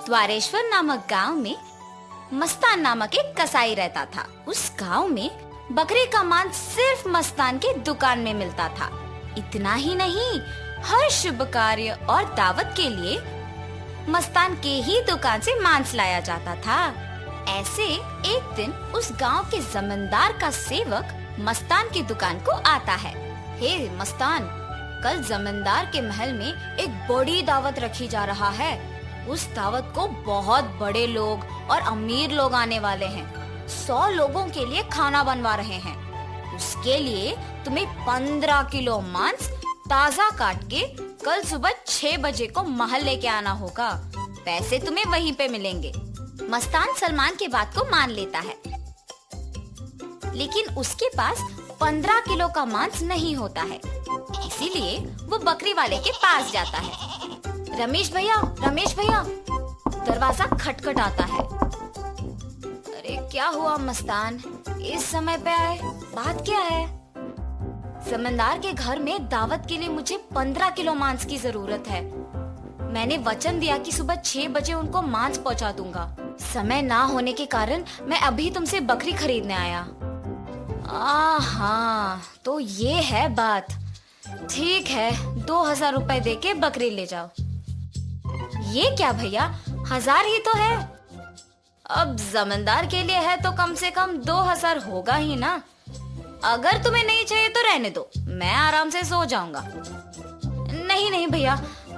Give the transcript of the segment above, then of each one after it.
द्वारेश्वर नामक गांव में मस्तान नामक एक कसाई रहता था। उस गांव में बकरे का मांस सिर्फ मस्तान के दुकान में मिलता था। इतना ही नहीं, हर शुभ कार्य और दावत के लिए मस्तान के ही दुकान से मांस लाया जाता था। ऐसे एक दिन उस गांव के जमींदार का सेवक मस्तान की दुकान को आता है। हे मस्तान, कल जमींदार के महल में एक बड़ी दावत रखी जा रहा है। उस दावत को बहुत बड़े लोग और अमीर लोग आने वाले हैं। 100 लोगों के लिए खाना बनवा रहे हैं। उसके लिए तुम्हें 15 किलो मांस ताजा काट के कल सुबह 6 बजे को महल लेके आना होगा। पैसे तुम्हें वहीं पे मिलेंगे। मस्तान सलमान के बात को मान लेता है, लेकिन उसके पास 15 किलो का मांस नहीं होता है। इसीलिए वो बकरी वाले के पास जाता है। रमेश भैया, दरवाजा खटखटाता है। अरे क्या हुआ मस्तान, इस समय पे आए, बात क्या है? जमींदार के घर में दावत के लिए मुझे 15 किलो मांस की जरूरत है। मैंने वचन दिया कि सुबह 6 बजे उनको मांस पहुंचा दूंगा। समय ना होने के कारण मैं अभी तुमसे बकरी खरीदने आया। हाँ, तो ये है बात। ठीक है, 2000 रुपए दे के बकरी ले जाओ। ये क्या भैया, 1000 ही तो है। अब जमींदार के लिए है तो कम से कम 2000 होगा ही ना। अगर तुम्हें नहीं चाहिए तो रहने दो, मैं आराम से सो जाऊंगा। नहीं भैया,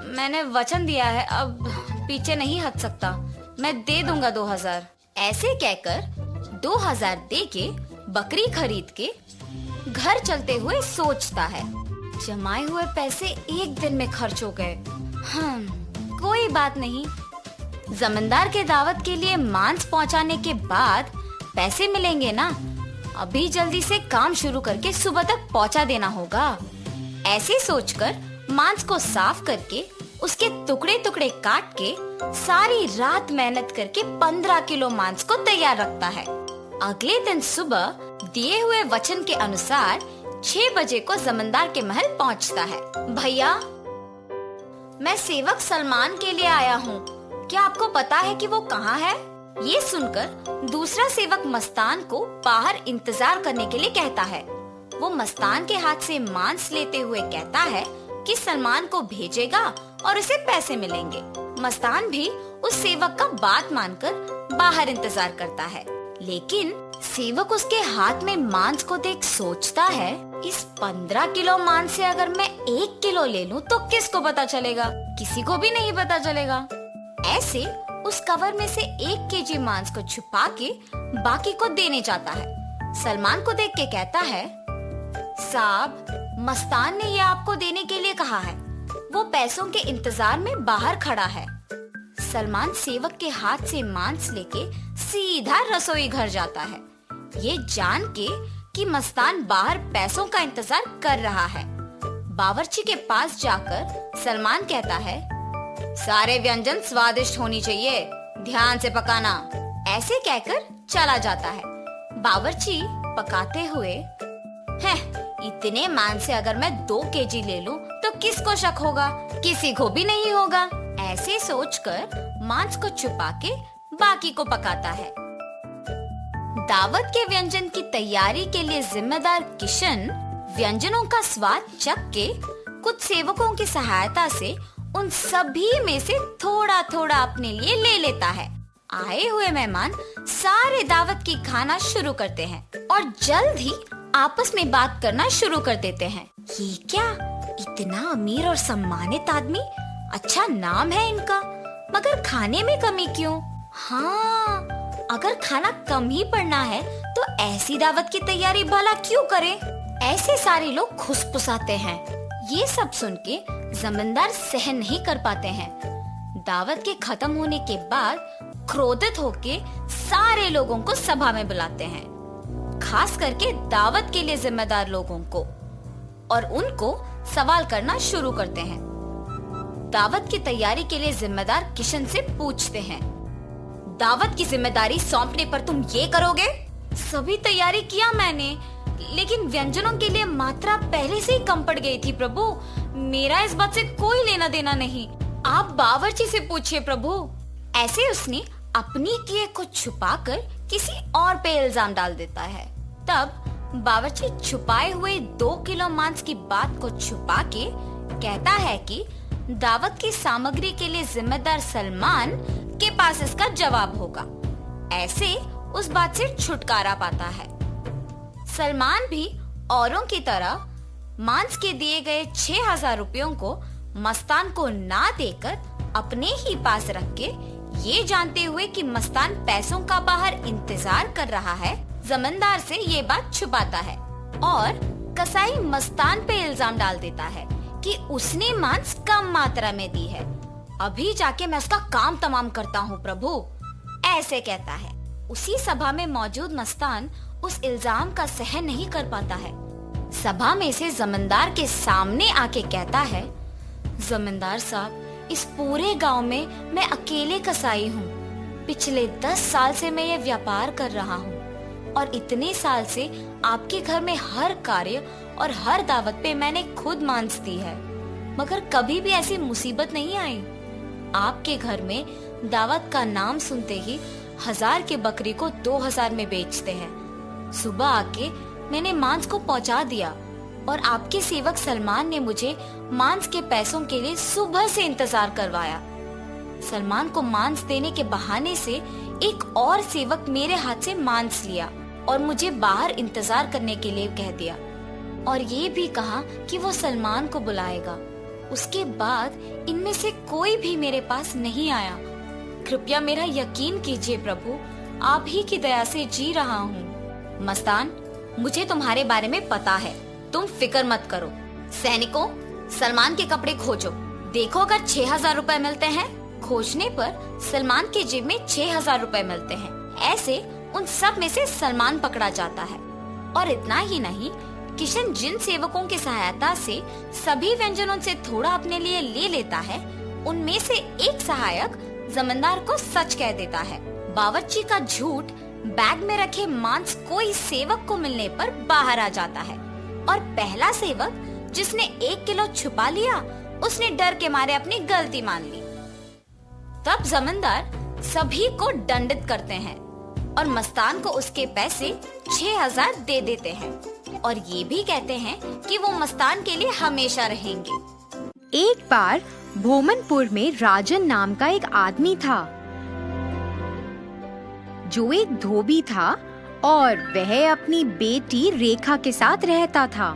मैंने वचन दिया है, अब पीछे नहीं हट सकता। मैं दे दूंगा 2000। ऐसे कहकर 2000 दे के बकरी खरीद के घर चलते हुए सोचता है, जमाए हुए पैसे एक दिन में खर्च हो गए। कोई बात नहीं, जमींदार के दावत के लिए मांस पहुंचाने के बाद पैसे मिलेंगे ना। अभी जल्दी से काम शुरू करके सुबह तक पहुंचा देना होगा। ऐसे सोचकर मांस को साफ करके उसके टुकड़े टुकड़े काट के सारी रात मेहनत करके 15 किलो मांस को तैयार रखता है। अगले दिन सुबह दिए हुए वचन के अनुसार 6 बजे को जमींदार के महल पहुंचता है। भैया, मैं सेवक सलमान के लिए आया हूँ। क्या आपको पता है कि वो कहाँ है? ये सुनकर दूसरा सेवक मस्तान को बाहर इंतजार करने के लिए कहता है। वो मस्तान के हाथ से मांस लेते हुए कहता है कि सलमान को भेजेगा और उसे पैसे मिलेंगे। मस्तान भी उस सेवक का बात मानकर बाहर इंतजार करता है, लेकिन सेवक उसके हाथ में मांस को देख सोचता है, इस 15 किलो मांस से अगर मैं 1 किलो ले लूं तो किसको पता चलेगा? किसी को भी नहीं पता चलेगा। ऐसे उस कवर में से 1 केजी मांस को छुपा के बाकी को देने जाता है। सलमान को देख के कहता है, साहब, मस्तान ने ये आपको देने के लिए कहा है। वो पैसों के इंतजार में बाहर खड़ा है। सलमान सेवक के हाथ से मांस लेके सीधा रसोई घर जाता है, ये जान के कि मस्तान बाहर पैसों का इंतजार कर रहा है। बावर्ची के पास जाकर सलमान कहता है, सारे व्यंजन स्वादिष्ट होनी चाहिए, ध्यान से पकाना। ऐसे कहकर चला जाता है। बावर्ची पकाते हुए, इतने मांस से अगर मैं 2 केजी ले लूं तो किसको शक होगा? किसी को भी नहीं होगा। ऐसे सोचकर मांस को छुपा के बाकी को पकाता है। दावत के व्यंजन की तैयारी के लिए जिम्मेदार किशन व्यंजनों का स्वाद चख के कुछ सेवकों की सहायता से उन सभी में से थोड़ा थोड़ा अपने लिए ले लेता है। आए हुए मेहमान सारे दावत की खाना शुरू करते हैं और जल्द ही आपस में बात करना शुरू कर देते हैं। ये क्या, इतना अमीर और सम्मानित आदमी, अच्छा नाम है इनका, मगर खाने में कमी क्यों? हाँ, अगर खाना कम ही पड़ना है तो ऐसी दावत की तैयारी भला क्यों करें? ऐसे सारे लोग खुसफुसाते हैं। ये सब सुन के जमींदार सहन नहीं कर पाते हैं। दावत के खत्म होने के बाद क्रोधित होके सारे लोगों को सभा में बुलाते हैं, खास करके दावत के लिए जिम्मेदार लोगों को, और उनको सवाल करना शुरू करते हैं। दावत की तैयारी के लिए जिम्मेदार किशन से पूछते हैं, दावत की जिम्मेदारी सौंपने पर तुम ये करोगे? सभी तैयारी किया मैंने, लेकिन व्यंजनों के लिए मात्रा पहले से ही कम पड़ गई थी प्रभु। मेरा इस बात से कोई लेना देना नहीं। आप बावर्ची से पूछिए प्रभु। ऐसे उसने अपनी किए को छुपाकर किसी और पे इल्जाम डाल देता है। तब बावर्ची छुपाए हुए 2 किलो मांस की बात को छुपा के कहता है कि दावत की सामग्री के लिए जिम्मेदार सलमान के पास इसका जवाब होगा। ऐसे उस बात से छुटकारा पाता है। सलमान भी औरों की तरह मांस के दिए गए 6,000 रुपयों को मस्तान को ना देकर अपने ही पास रख के, ये जानते हुए कि मस्तान पैसों का बाहर इंतजार कर रहा है, जमींदार से ये बात छुपाता है और कसाई मस्तान पे इल्जाम डाल देता है कि उसने मांस कम मात्रा में दी है। अभी जाके मैं उसका काम तमाम करता हूँ प्रभु, ऐसे कहता है। उसी सभा में मौजूद मस्तान उस इल्जाम का सहन नहीं कर पाता है। सभा में से जमींदार के सामने आके कहता है, जमींदार साहब, इस पूरे गांव में मैं अकेले कसाई हूँ। पिछले 10 साल से मैं ये व्यापार कर रहा हूँ और इतने साल से आपके घर में हर कार्य और हर दावत पे मैंने खुद मांस दी है, मगर कभी भी ऐसी मुसीबत नहीं आई। आपके घर में दावत का नाम सुनते ही 1000 की बकरी को 2000 में बेचते हैं। सुबह आके मैंने मांस को पहुंचा दिया और आपके सेवक सलमान ने मुझे मांस के पैसों के लिए सुबह से इंतजार करवाया। सलमान को मांस देने के बहाने से एक और सेवक मेरे हाथ से मांस लिया और मुझे बाहर इंतजार करने के लिए कह दिया और ये भी कहा कि वो सलमान को बुलाएगा। उसके बाद इनमें से कोई भी मेरे पास नहीं आया। कृपया मेरा यकीन कीजिए प्रभु, आप ही की दया से जी रहा हूँ। मस्तान, मुझे तुम्हारे बारे में पता है, तुम फिक्र मत करो। सैनिकों, सलमान के कपड़े खोजो, देखो अगर 6,000 रुपए मिलते हैं। खोजने पर सलमान की जेब में 6,000 रुपए मिलते हैं। ऐसे उन सब में से सलमान पकड़ा जाता है। और इतना ही नहीं, किशन जिन सेवकों की सहायता से सभी व्यंजनों से थोड़ा अपने लिए ले लेता है, उनमें से एक सहायक जमींदार को सच कह देता है। बावर्ची का झूठ बैग में रखे मांस कोई सेवक को मिलने पर बाहर आ जाता है और पहला सेवक जिसने 1 किलो छुपा लिया, उसने डर के मारे अपनी गलती मान ली। तब जमींदार सभी को दंडित करते हैं और मस्तान को उसके पैसे 6,000 दे देते हैं और ये भी कहते हैं कि वो मस्तान के लिए हमेशा रहेंगे। एक बार भोमनपुर में राजन नाम का एक आदमी था जो एक धोबी था और वह अपनी बेटी रेखा के साथ रहता था।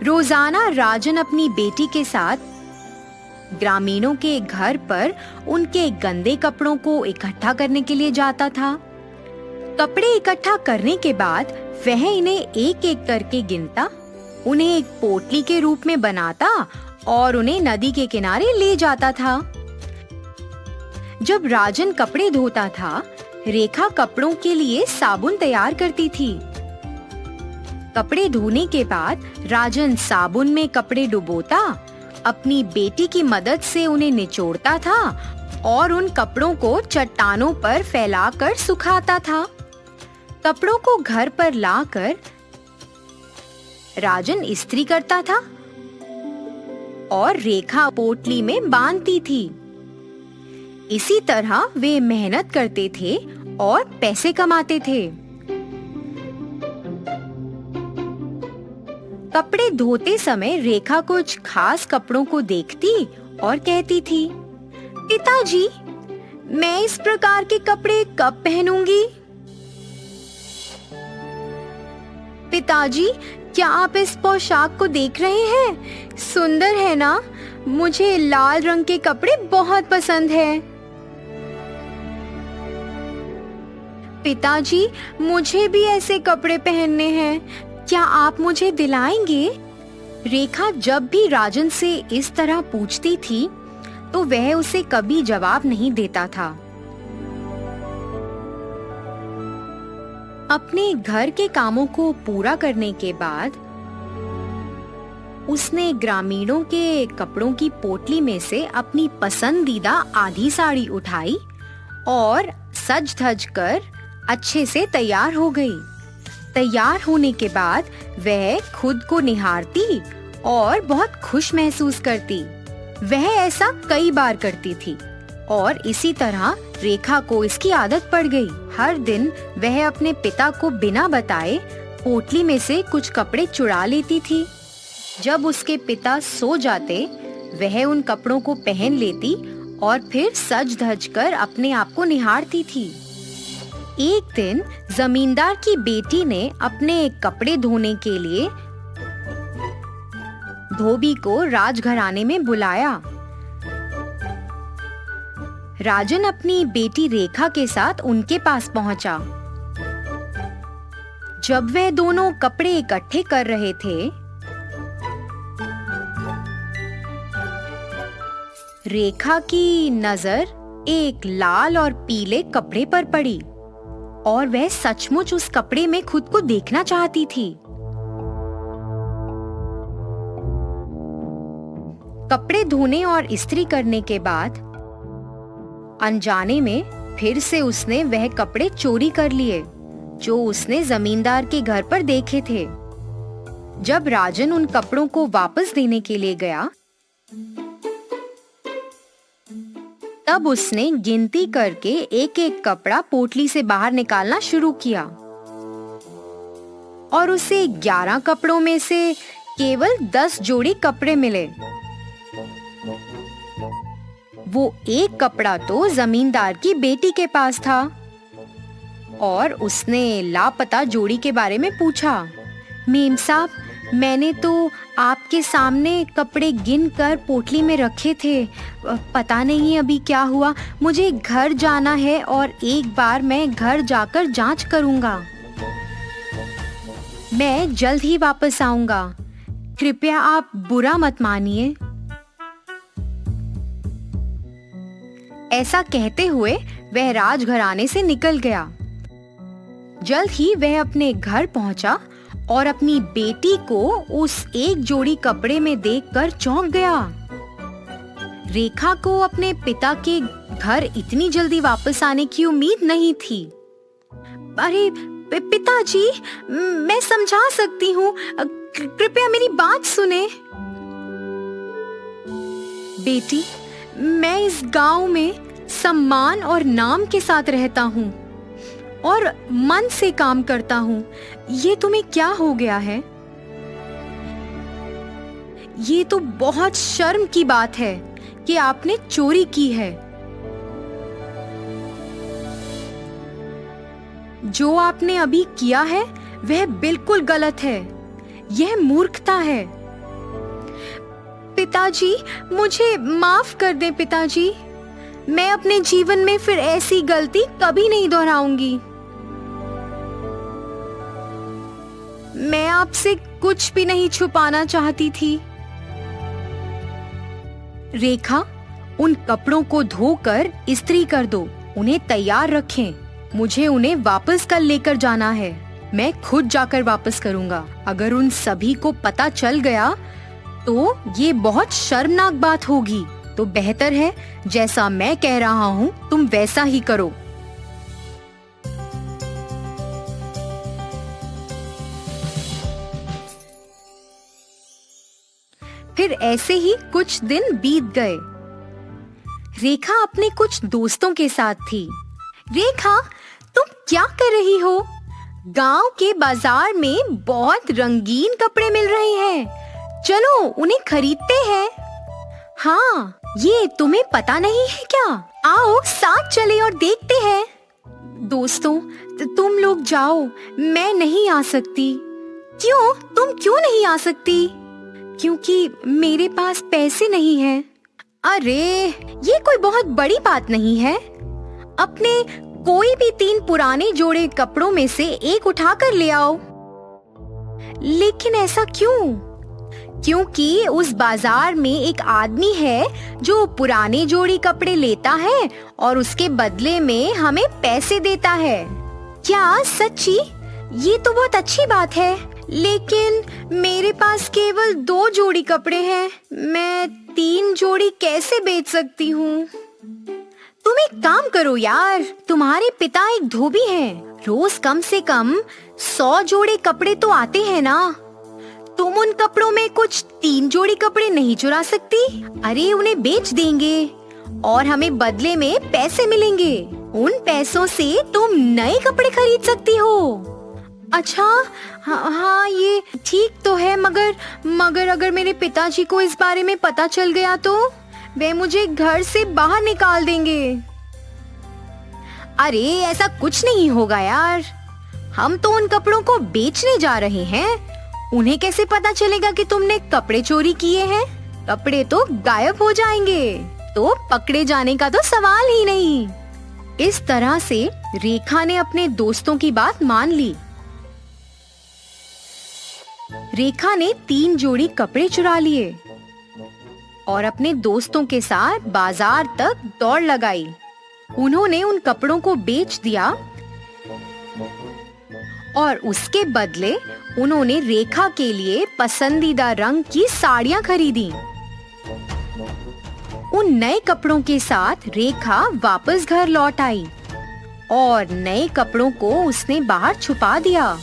रोजाना राजन अपनी बेटी के साथ ग्रामीणों के घर पर उनके गंदे कपड़ों को इकट्ठा करने के लिए जाता था। कपड़े इकट्ठा करने के बाद वह इन्हें एक एक करके गिनता, उन्हें एक पोटली के रूप में बनाता और उन्हें नदी के किनारे ले जाता था। जब राजन कपड़े धोता था, रेखा कपड़ों के लिए साबुन तैयार करती थी। कपड़े धोने के बाद राजन साबुन में कपड़े डुबोता, अपनी बेटी की मदद से उन्हें निचोड़ता था और उन कपड़ों को चट्टानों पर फैलाकर सुखाता था। कपड़ों को घर पर लाकर राजन इस्त्री करता था और रेखा पोटली में बांधती थी। इसी तरह वे मेहनत करते थे और पैसे कमाते थे। कपड़े धोते समय रेखा कुछ खास कपड़ों को देखती और कहती थी, पिताजी, मैं इस प्रकार के कपड़े कब पहनूंगी? पिताजी, क्या आप इस पोशाक को देख रहे हैं? सुंदर है ना? मुझे लाल रंग के कपड़े बहुत पसंद है। पिताजी, मुझे भी ऐसे कपड़े पहनने हैं, क्या आप मुझे दिलाएंगे? रेखा जब भी राजन से इस तरह पूछती थी तो वह उसे कभी जवाब नहीं देता था। अपने घर के कामों को पूरा करने के बाद उसने ग्रामीणों के कपड़ों की पोटली में से अपनी पसंदीदा आधी साड़ी उठाई और सज धज कर अच्छे से तैयार हो गई। तैयार होने के बाद वह खुद को निहारती और बहुत खुश महसूस करती। वह ऐसा कई बार करती थी। और इसी तरह रेखा को इसकी आदत पड़ गई। हर दिन वह अपने पिता को बिना बताए पोटली में से कुछ कपड़े चुरा लेती थी। जब उसके पिता सो जाते, वह उन कपड़ों को पहन लेती और फिर सज धज कर अपने आप को निहारती थी। एक दिन जमींदार की बेटी ने अपने कपड़े धोने के लिए धोबी को राजघराने में बुलाया। राजन अपनी बेटी रेखा के साथ उनके पास पहुंचा। जब वे दोनों कपड़े इकट्ठे कर रहे थे, रेखा की नजर एक लाल और पीले कपड़े पर पड़ी और वह सचमुच उस कपड़े में खुद को देखना चाहती थी। कपड़े धोने और इस्त्री करने के बाद अनजाने में फिर से उसने वह कपड़े चोरी कर लिए जो उसने जमींदार के घर पर देखे थे। जब राजन उन कपड़ों को वापस देने के लिए गया, तब उसने गिनती करके एक एक कपड़ा पोटली से बाहर निकालना शुरू किया और उसे 11 कपड़ों में से केवल 10 जोड़ी कपड़े मिले। वो एक कपड़ा तो जमींदार की बेटी के पास था और उसने लापता जोड़ी के बारे में पूछा। मेम साहब, मैंने तो आपके सामने कपड़े गिन कर पोटली में रखे थे, पता नहीं अभी क्या हुआ। मुझे घर जाना है और एक बार मैं घर जाकर जांच करूंगा। मैं जल्द ही वापस आऊंगा, कृपया आप बुरा मत मानिए। ऐसा कहते हुए वह राजघराने से निकल गया। जल्द ही वह अपने घर पहुंचा और अपनी बेटी को उस एक जोड़ी कपड़े में देखकर चौंक गया। रेखा को अपने पिता के घर इतनी जल्दी वापस आने की उम्मीद नहीं थी। अरे पिताजी, मैं समझा सकती हूँ, कृपया मेरी बात सुने। बेटी, मैं इस गांव में सम्मान और नाम के साथ रहता हूँ और मन से काम करता हूँ। ये तुम्हें क्या हो गया है? ये तो बहुत शर्म की बात है कि आपने चोरी की है। जो आपने अभी किया है वह बिल्कुल गलत है। यह मूर्खता है। पिताजी, मुझे माफ कर दें पिताजी। मैं अपने जीवन में फिर ऐसी गलती कभी नहीं दोहराऊंगी। मैं आपसे कुछ भी नहीं छुपाना चाहती थी। रेखा, उन कपड़ों को धोकर इस्त्री कर दो, उन्हें तैयार रखें। मुझे उन्हें वापस कल लेकर जाना है। मैं खुद जाकर वापस करूंगा। अगर उन सभी को पता चल गया तो ये बहुत शर्मनाक बात होगी। तो बेहतर है जैसा मैं कह रहा हूँ तुम वैसा ही करो। फिर ऐसे ही कुछ दिन बीत गए। रेखा अपने कुछ दोस्तों के साथ थी। रेखा, तुम क्या कर रही हो? गांव के बाजार में बहुत रंगीन कपड़े मिल रहे हैं। चलो उन्हें खरीदते हैं। हाँ, ये तुम्हें पता नहीं है क्या? आओ साथ चले और देखते हैं। दोस्तों, तुम लोग जाओ, मैं नहीं आ सकती। क्यों? तुम क्यों नहीं आ सकती? क्योंकि मेरे पास पैसे नहीं हैं। अरे, ये कोई बहुत बड़ी बात नहीं है। अपने कोई भी 3 पुराने जोड़े कपड़ों में से एक उठा कर ले आओ। लेकिन ऐसा क्यों? क्योंकि उस बाजार में एक आदमी है जो पुराने जोड़ी कपड़े लेता है और उसके बदले में हमें पैसे देता है। क्या सच्ची? ये तो बहुत अच्छी बात है। लेकिन मेरे पास केवल 2 जोड़ी कपड़े हैं। मैं 3 जोड़ी कैसे बेच सकती हूँ? तुम एक काम करो यार, तुम्हारे पिता एक धोबी हैं। रोज कम से कम 100 जोड़े कपड़े तो आते हैं ना। तुम उन कपड़ों में कुछ 3 जोड़ी कपड़े नहीं चुरा सकती? अरे उन्हें बेच देंगे और हमें बदले में पैसे मिलेंगे। उन पैसों से तुम नए कपड़े खरीद सकती हो। अच्छा, हाँ ये ठीक तो है, मगर अगर मेरे पिताजी को इस बारे में पता चल गया तो वे मुझे घर से बाहर निकाल देंगे। अरे ऐसा कुछ नहीं होगा यार, हम तो उन कपड़ों को बेचने जा रहे हैं। उन्हें कैसे पता चलेगा कि तुमने कपड़े चोरी किए हैं? कपड़े तो गायब हो जाएंगे, तो पकड़े जाने का तो सवाल ही नहीं। इस तरह से रेखा ने अपने दोस्तों की बात मान ली। रेखा ने 3 जोड़ी कपड़े चुरा लिए और अपने दोस्तों के साथ बाजार तक दौड़ लगाई। उन्होंने उन कपड़ों को बेच दिया और उसके बदले उन्होंने रेखा के लिए पसंदीदा रंग की साड़ियां खरीदी। उन नए कपड़ों के साथ रेखा वापस घर लौट आई और नए कपड़ों को उसने बाहर छुपा दिया।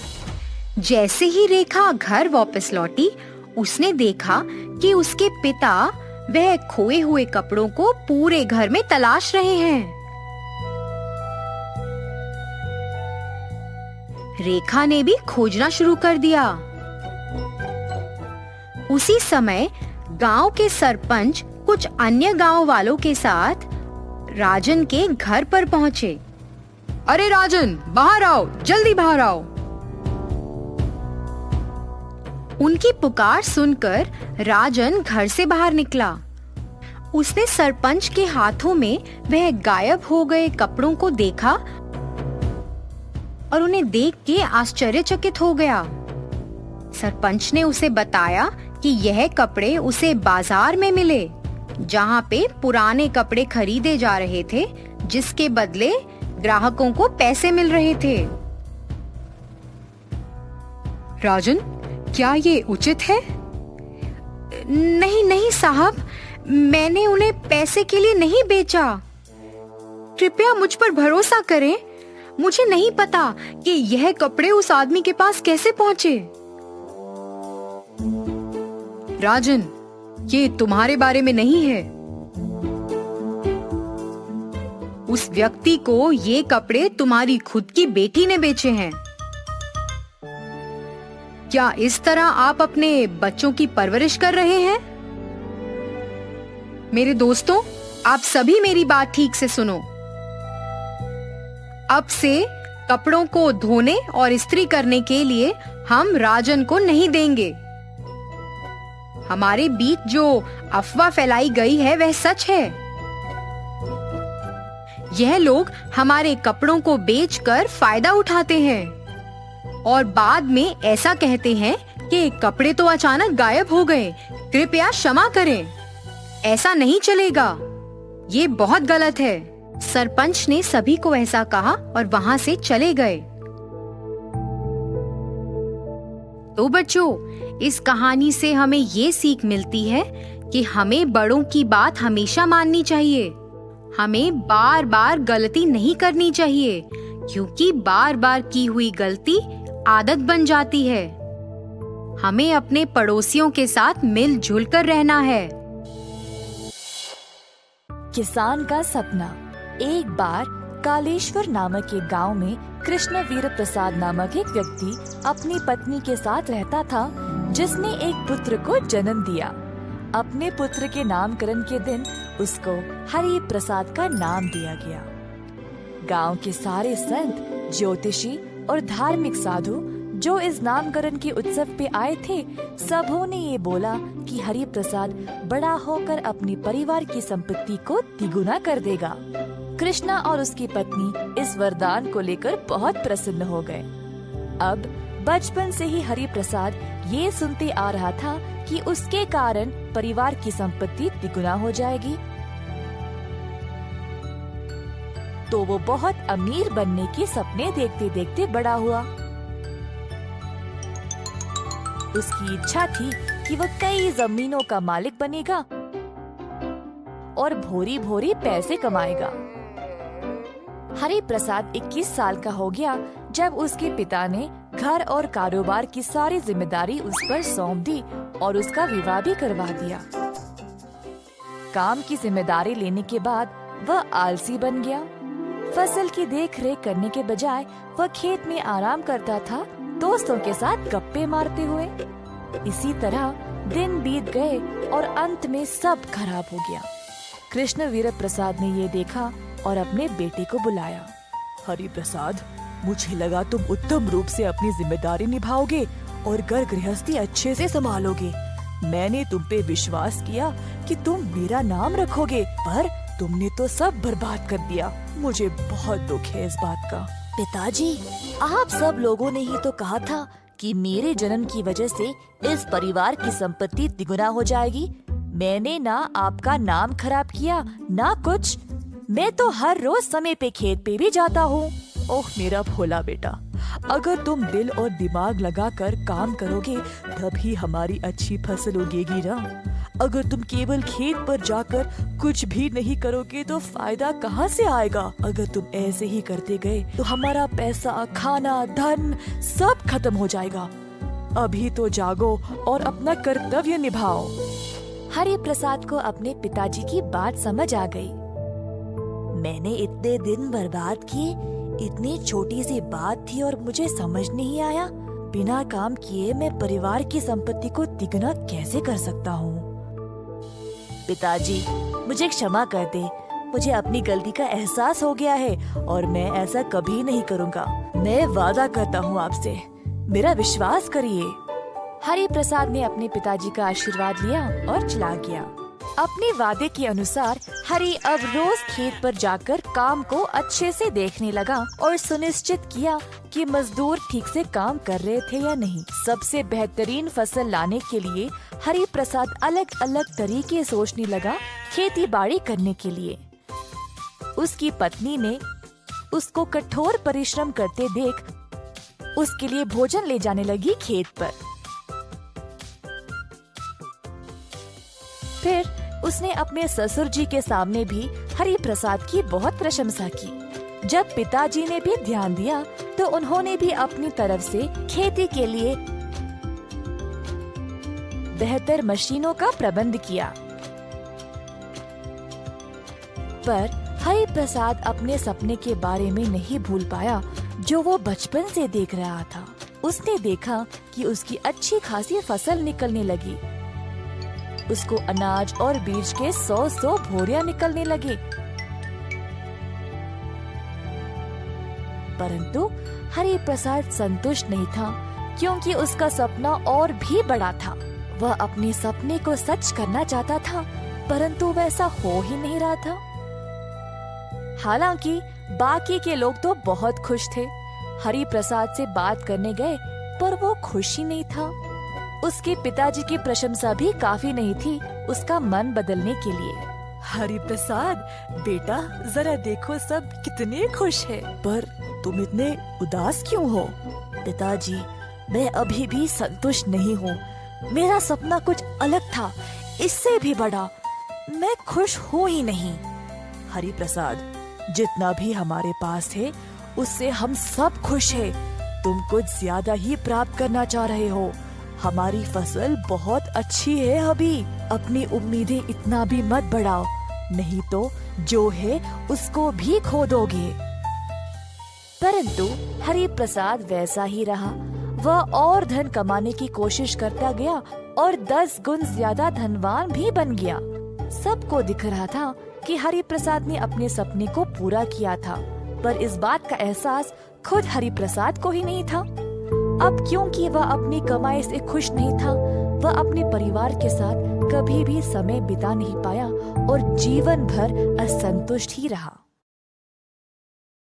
जैसे ही रेखा घर वापस लौटी, उसने देखा कि उसके पिता वह खोए हुए कपड़ों को पूरे घर में तलाश रहे हैं। रेखा ने भी खोजना शुरू कर दिया। उसी समय गांव के सरपंच कुछ अन्य गांव वालों के साथ राजन के घर पर पहुंचे। अरे राजन, बाहर आओ, जल्दी बाहर आओ। उनकी पुकार सुनकर राजन घर से बाहर निकला। उसने सरपंच के हाथों में वह गायब हो गए कपड़ों को देखा और उन्हें देख के आश्चर्यचकित हो गया। सरपंच ने उसे बताया कि यह कपड़े उसे बाजार में मिले, जहाँ पे पुराने कपड़े खरीदे जा रहे थे, जिसके बदले ग्राहकों को पैसे मिल रहे थे। राजन, क्या ये उचित है? नहीं नहीं साहब, मैंने उन्हें पैसे के लिए नहीं बेचा। कृपया मुझ पर भरोसा करें। मुझे नहीं पता कि यह कपड़े उस आदमी के पास कैसे पहुंचे। राजन, ये तुम्हारे बारे में नहीं है। उस व्यक्ति को ये कपड़े तुम्हारी खुद की बेटी ने बेचे हैं। क्या इस तरह आप अपने बच्चों की परवरिश कर रहे हैं? मेरे दोस्तों, आप सभी मेरी बात ठीक से सुनो। अब से कपड़ों को धोने और इस्त्री करने के लिए हम राजन को नहीं देंगे। हमारे बीच जो अफवाह फैलाई गई है वह सच है। यह लोग हमारे कपड़ों को बेचकर फायदा उठाते हैं और बाद में ऐसा कहते हैं कि कपड़े तो अचानक गायब हो गए, कृपया क्षमा करें। ऐसा नहीं चलेगा, ये बहुत गलत है। सरपंच ने सभी को ऐसा कहा और वहां से चले गए। तो बच्चों, इस कहानी से हमें ये सीख मिलती है कि हमें बड़ों की बात हमेशा माननी चाहिए। हमें बार बार गलती नहीं करनी चाहिए, क्योंकि बार बार की हुई गलती आदत बन जाती है। हमें अपने पड़ोसियों के साथ मिलजुल कर रहना है। किसान का सपना। एक बार कालेश्वर नामक एक गांव में कृष्णवीर प्रसाद नामक एक व्यक्ति अपनी पत्नी के साथ रहता था, जिसने एक पुत्र को जन्म दिया। अपने पुत्र के नामकरण के दिन उसको हरि प्रसाद का नाम दिया गया। गांव के सारे संत, ज्योतिषी और धार्मिक साधु जो इस नामकरण के उत्सव पे आए थे, सबों ने ये बोला कि हरि प्रसाद बड़ा होकर अपने परिवार की संपत्ति को द्विगुना कर देगा। कृष्णा और उसकी पत्नी इस वरदान को लेकर बहुत प्रसन्न हो गए। अब बचपन से ही हरि प्रसाद ये सुनते आ रहा था कि उसके कारण परिवार की संपत्ति द्विगुना हो जाएगी। तो वो बहुत अमीर बनने के सपने देखते देखते बड़ा हुआ। उसकी इच्छा थी कि वह कई जमीनों का मालिक बनेगा और भोरी भोरी पैसे कमाएगा। हरि प्रसाद 21 साल का हो गया जब उसके पिता ने घर और कारोबार की सारी जिम्मेदारी उस पर सौंप दी और उसका विवाह भी करवा दिया। काम की जिम्मेदारी लेने के बाद वह आलसी बन गया। फसल की देख रेख करने के बजाय वह खेत में आराम करता था, दोस्तों के साथ गप्पे मारते हुए। इसी तरह दिन बीत गए और अंत में सब खराब हो गया। कृष्णवीर प्रसाद ने ये देखा और अपने बेटे को बुलाया। हरि प्रसाद, मुझे लगा तुम उत्तम रूप से अपनी जिम्मेदारी निभाओगे और घर गृहस्थी अच्छे से संभालोगे। मैंने तुम पे विश्वास किया कि तुम मेरा नाम रखोगे, पर तुमने तो सब बर्बाद कर दिया। मुझे बहुत दुख है इस बात का। पिताजी, आप सब लोगों ने ही तो कहा था कि मेरे जन्म की वजह से इस परिवार की संपत्ति तिगुना हो जाएगी। मैंने ना आपका नाम खराब किया, ना कुछ। मैं तो हर रोज समय पे खेत पे भी जाता हूँ। ओह मेरा भोला बेटा, अगर तुम दिल और दिमाग लगाकर काम करोगे तभी हमारी अच्छी फसल उगेगी ना। अगर तुम केवल खेत पर जाकर कुछ भी नहीं करोगे तो फायदा कहाँ से आएगा। अगर तुम ऐसे ही करते गए तो हमारा पैसा, खाना, धन सब खत्म हो जाएगा। अभी तो जागो और अपना कर्तव्य निभाओ। हरि प्रसाद को अपने पिताजी की बात समझ आ गई। मैंने इतने दिन बर्बाद किए, इतनी छोटी सी बात थी और मुझे समझ नहीं आया। बिना काम किए मैं परिवार की संपत्ति को तिगुना कैसे कर सकता हूँ। पिताजी, मुझे क्षमा कर दे। मुझे अपनी गलती का एहसास हो गया है और मैं ऐसा कभी नहीं करूँगा। मैं वादा करता हूँ आपसे, मेरा विश्वास करिए। हरि प्रसाद ने अपने पिताजी का आशीर्वाद लिया और चला गया। अपने वादे के अनुसार हरि अब रोज खेत पर जाकर काम को अच्छे से देखने लगा और सुनिश्चित किया कि मजदूर ठीक से काम कर रहे थे या नहीं। सबसे बेहतरीन फसल लाने के लिए हरि प्रसाद अलग अलग तरीके सोचने लगा खेती बाड़ी करने के लिए। उसकी पत्नी ने उसको कठोर परिश्रम करते देख उसके लिए भोजन ले जाने लगी खेत पर। फिर उसने अपने ससुर जी के सामने भी हरि प्रसाद की बहुत प्रशंसा की। जब पिताजी ने भी ध्यान दिया तो उन्होंने भी अपनी तरफ से खेती के लिए बेहतर मशीनों का प्रबंध किया। पर हरि प्रसाद अपने सपने के बारे में नहीं भूल पाया जो वो बचपन से देख रहा था। उसने देखा कि उसकी अच्छी खासी फसल निकलने लगी। उसको अनाज और बीज के 100 बोरियां निकलने लगे। परंतु हरि प्रसाद संतुष्ट नहीं था, क्योंकि उसका सपना और भी बड़ा था। वह अपने सपने को सच करना चाहता था, परंतु वैसा हो ही नहीं रहा था। हालांकि बाकी के लोग तो बहुत खुश थे। हरि प्रसाद से बात करने गए पर वो खुश ही नहीं था। उसके पिताजी की प्रशंसा भी काफी नहीं थी उसका मन बदलने के लिए। हरि प्रसाद बेटा, जरा देखो सब कितने खुश हैं। पर तुम इतने उदास क्यों हो? पिताजी, मैं अभी भी संतुष्ट नहीं हूँ। मेरा सपना कुछ अलग था, इससे भी बड़ा। मैं खुश हूँ ही नहीं। हरि प्रसाद, जितना भी हमारे पास है उससे हम सब खुश हैं। तुम कुछ ज्यादा ही प्राप्त करना चाह रहे हो। हमारी फसल बहुत अच्छी है अभी। अपनी उम्मीदें इतना भी मत बढ़ाओ, नहीं तो जो है उसको भी खो दोगे। परंतु हरि प्रसाद वैसा ही रहा। वह और धन कमाने की कोशिश करता गया और 10 गुण ज्यादा धनवान भी बन गया। सबको दिख रहा था कि हरि प्रसाद ने अपने सपने को पूरा किया था, पर इस बात का एहसास खुद हरि प्रसाद को ही नहीं था। अब क्योंकि वह अपनी कमाई से खुश नहीं था, वह अपने परिवार के साथ कभी भी समय बिता नहीं पाया और जीवन भर असंतुष्ट ही रहा।